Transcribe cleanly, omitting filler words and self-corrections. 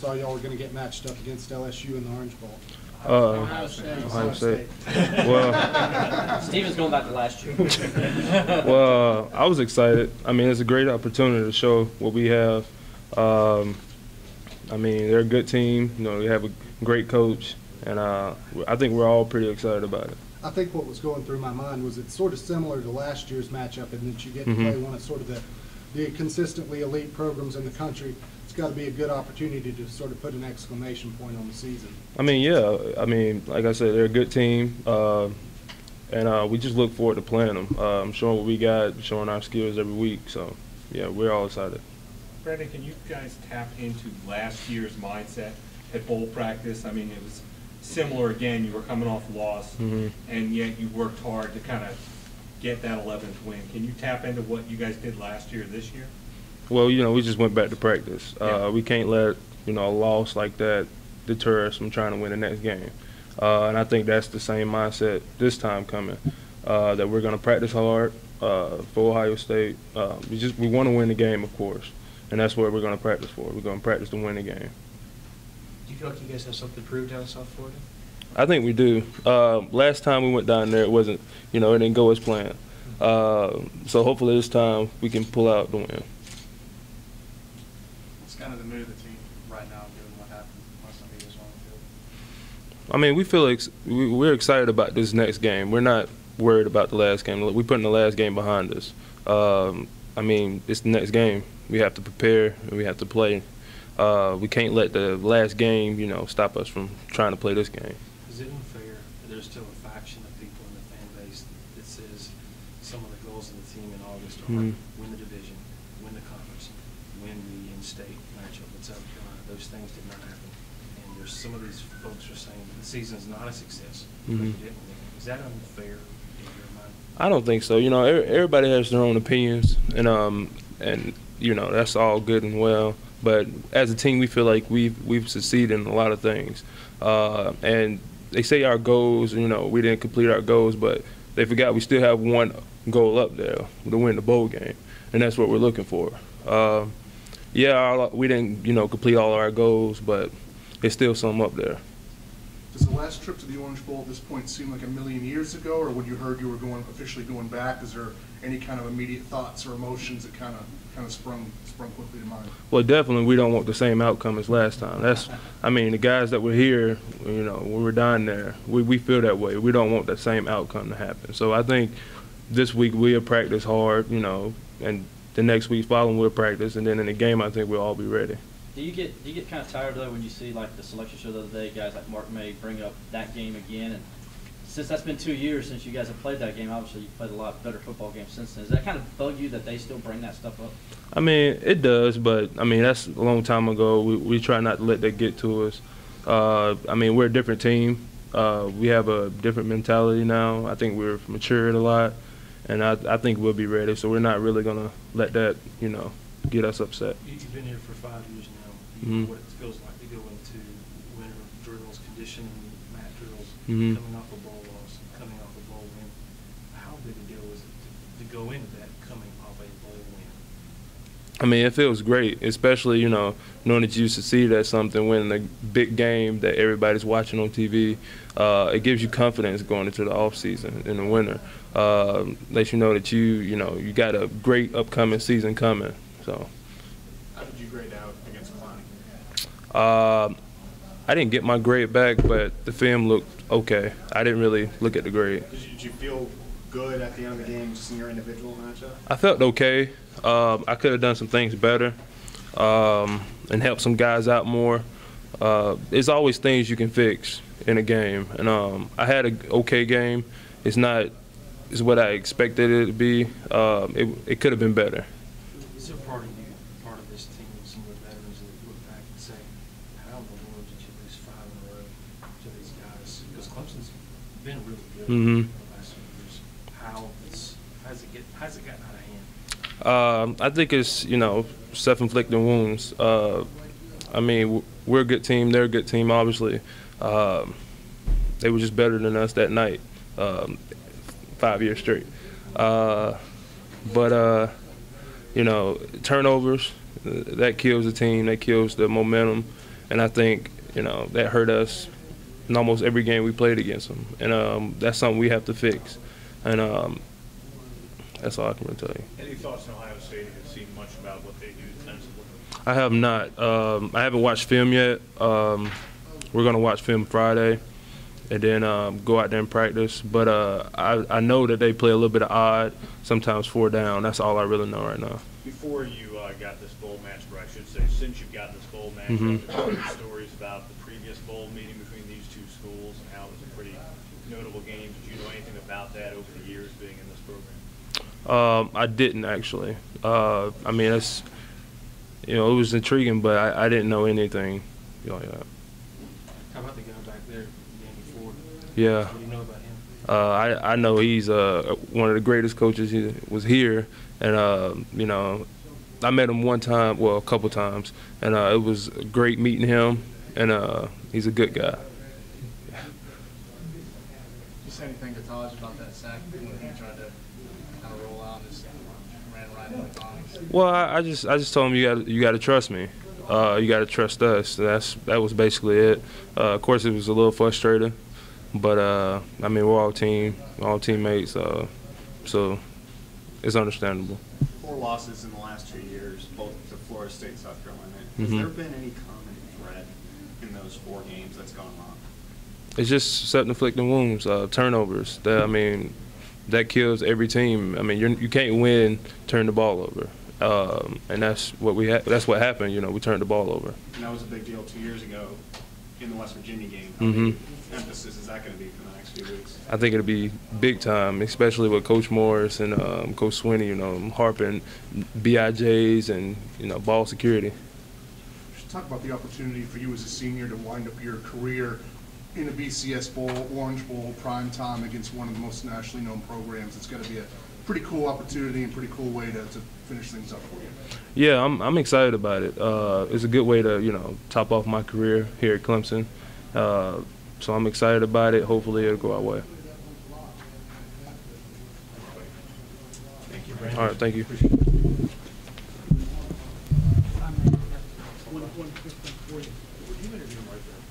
saw y'all were going to get matched up against LSU in the Orange Bowl. Ohio State. Well, Steven's going back to last year. well, I was excited. I mean, it's a great opportunity to show what we have. I mean, they're a good team. You know, they have a great coach, and I think we're all pretty excited about it. I think what was going through my mind was it's sort of similar to last year's matchup in that you get to play one of sort of the consistently elite programs in the country. It's got to be a good opportunity to sort of put an exclamation point on the season. I mean, yeah. I mean, like I said, they're a good team, and we just look forward to playing them. Showing what we got, showing our skills every week. So, yeah, we're all excited. Brandon, can you guys tap into last year's mindset at bowl practice? I mean, it was similar again. You were coming off loss, and yet you worked hard to kind of get that 11th win. Can you tap into what you guys did last year this year? Well, you know, we just went back to practice. We can't let, you know, a loss like that deter us from trying to win the next game. And I think that's the same mindset this time coming, that we're going to practice hard for Ohio State. We want to win the game, of course, and that's what we're going to practice for. We're going to practice to win the game. Do you feel like you guys have something to prove down in South Florida? I think we do. Last time we went down there, it wasn't, you know, it didn't go as planned. So hopefully this time we can pull out the win. What's kind of the mood of the team right now, given what happened last time he was on the field? I mean, we feel like we're excited about this next game. We're not worried about the last game. We're putting the last game behind us. I mean, it's the next game. We have to prepare and we have to play. We can't let the last game, you know, stop us from trying to play this game. Is it unfair that there's still a faction of people in the fan base that says some of the goals of the team in August are win the division, win the conference, win the in-state matchup with South Carolina? Those things did not happen. And there's some of these folks are saying the season's not a success because you didn't win. Is that unfair in your mind? I don't think so. You know, everybody has their own opinions, and you know, that's all good and well. But as a team, we feel like we've succeeded in a lot of things, and they say our goals, you know, we didn't complete our goals, but they forgot we still have one goal up there to win the bowl game, and that's what we're looking for. Yeah, we didn't, you know, complete all of our goals, but there's still some up there. Does the last trip to the Orange Bowl at this point seem like a million years ago, or when you heard you were officially going back, is there any kind of immediate thoughts or emotions that kind of sprung quickly to mind? Well, definitely we don't want the same outcome as last time. That's, I mean, the guys that were here, you know, when we're down there, we feel that way. We don't want that same outcome to happen. So I think this week we'll practice hard, you know, and the next week following we'll practice, and then in the game I think we'll all be ready. Do you get kind of tired though when you see like the selection show the other day, guys like Mark May bring up that game again? And since that's been 2 years since you guys have played that game, obviously you've played a lot better football games since then. Does that kind of bug you that they still bring that stuff up? I mean, it does, but I mean that's a long time ago. We try not to let that get to us. I mean, we're a different team. We have a different mentality now. I think we're matured a lot, and I think we'll be ready. So we're not really gonna let that, you know, get us upset. You've been here for 5 years now. You know what it feels like to go into winter drills, conditioning, mat drills, coming off a bowl loss, coming off a bowl win. How big a deal is it to go into that coming off a bowl win? I mean, it feels great, especially, you know, knowing that you succeeded at something, winning a big game that everybody's watching on TV. It gives you confidence going into the off season in the winter. Lets you know that you know, you got a great upcoming season coming. So. How did you grade out against Kalani? I didn't get my grade back, but the film looked okay. I didn't really look at the grade. Did you feel good at the end of the game, just in your individual matchup? I felt okay. I could have done some things better and helped some guys out more. There's always things you can fix in a game, and I had an okay game. It's what I expected it to be. It could have been better. Is there part of you, part of this team, some of the veterans that look back and say, how in the world did you lose 5 in a row to these guys? Because Clemson's been really good the last few years. How's it gotten out of hand? I think it's, you know, self-inflicted wounds. I mean, we're a good team. They're a good team, obviously. They were just better than us that night, 5 years straight. You know, turnovers, that kills the team. That kills the momentum. and I think that hurt us in almost every game we played against them, and that's something we have to fix, and that's all I can really tell you. Any thoughts on Ohio State? Have you seen much about what they do defensively? I have not. I haven't watched film yet. We're going to watch film Friday and then go out there and practice. But I know that they play a little bit of odd, sometimes 4 down. That's all I really know right now. Before you got this bowl match, or I should say, since you've got this bowl match, there are stories about the previous bowl meeting between these two schools and how it was a pretty notable game. Did you know anything about that over the years being in this program? I didn't actually. I mean, it's it was intriguing, but I didn't know anything like that. How about the guy back there, Danny Ford? Yeah. What do you know about him? I know he's one of the greatest coaches. He was here, and I met him one time, well, a couple times, and it was great meeting him, and he's a good guy. You say anything to Taj about that sack when he tried to kind of roll out and just ran right into the box? Well, I just told him you got to trust me. You got to trust us. That was basically it. Of course, it was a little frustrating, but I mean, we're all teammates, so it's understandable. 4 losses in the last 2 years, both to Florida State and South Carolina. Has there been any common thread in those 4 games that's gone wrong? It's just self-inflicting wounds, turnovers. That kills every team. I mean, you can't win, turn the ball over, and that's what happened. We turned the ball over. And that was a big deal 2 years ago in the West Virginia game. How big emphasis is that going to be for the next few weeks? I think it'll be big time, especially with Coach Morris and Coach Swinney. Harping BIJs and ball security. Just talk about the opportunity for you as a senior to wind up your career in a BCS Bowl, Orange Bowl, prime time against one of the most nationally known programs. It's got to be a pretty cool opportunity and pretty cool way to finish things up for you. Yeah, I'm excited about it. It's a good way to top off my career here at Clemson. So I'm excited about it. Hopefully it'll go our way. Thank you, Brandon. All right, thank you. One quick thing for you. You interviewed him right there.